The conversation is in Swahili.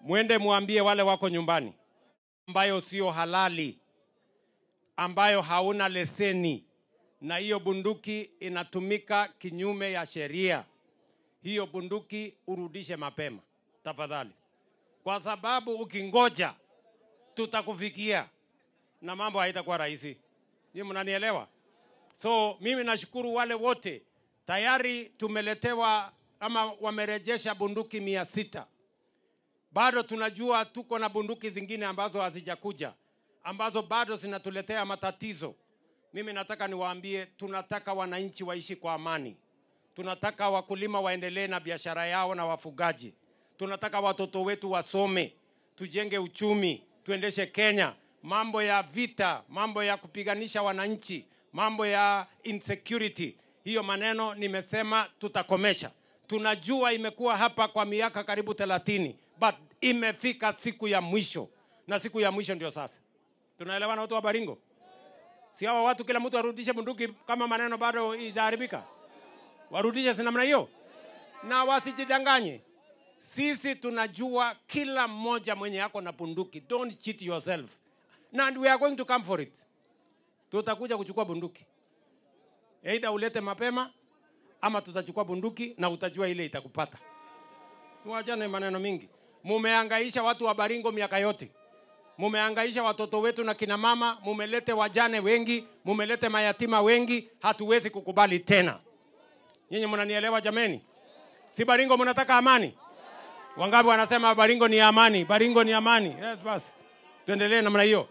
Mwende muambie wale wako nyumbani ambayo sio halali, ambayo hauna leseni, na hiyo bunduki inatumika kinyume ya sheria, hiyo bunduki urudishe mapema tafadhali, kwa sababu ukingoja tutakufikia na mambo haitakuwa rahisi. Nyinyi mnanielewa? So mimi nashukuru wale wote tayari tumeletewa ama wamerejesha bunduki 600. Bado tunajua tuko na bunduki zingine ambazo hazijakuja, ambazo bado zinatuletea matatizo. Mimi nataka niwaambie, tunataka wananchi waishi kwa amani. Tunataka wakulima waendelee na biashara yao na wafugaji. Tunataka watoto wetu wasome, tujenge uchumi, tuendeshe Kenya. Mambo ya vita, mambo ya kupiganisha wananchi, mambo ya insecurity, hiyo maneno nimesema tutakomesha. Tunajua imekuwa hapa kwa miaka karibu 30, but imefika siku ya mwisho, na siku ya mwisho ndio sasa. Tunaelewana watu wa Baringo? Si hawa watu kila mtu arudishe bunduki kama maneno bado izaharibika? Warudishe si namna hiyo? Na wasijidanganye. Sisi tunajua kila mmoja mwenye yako na bunduki. Don't cheat yourself. And we are going to come for it. Tutakuja kuchukua bunduki. Either ulete mapema ama tutachukua bunduki na utajua ile itakupata. Tuachane maneno mingi. Mumehangaisha watu wa Baringo miaka yote. Mumehangaisha watoto wetu na kina mama, mumelete wajane wengi, mumelete mayatima wengi, hatuwezi kukubali tena. Nyinyi mnanielewa jameni? Si Baringo mnataka amani? Wangapi wanasema Baringo ni amani? Baringo ni amani. Yes, basi. Tuendelee namna hiyo.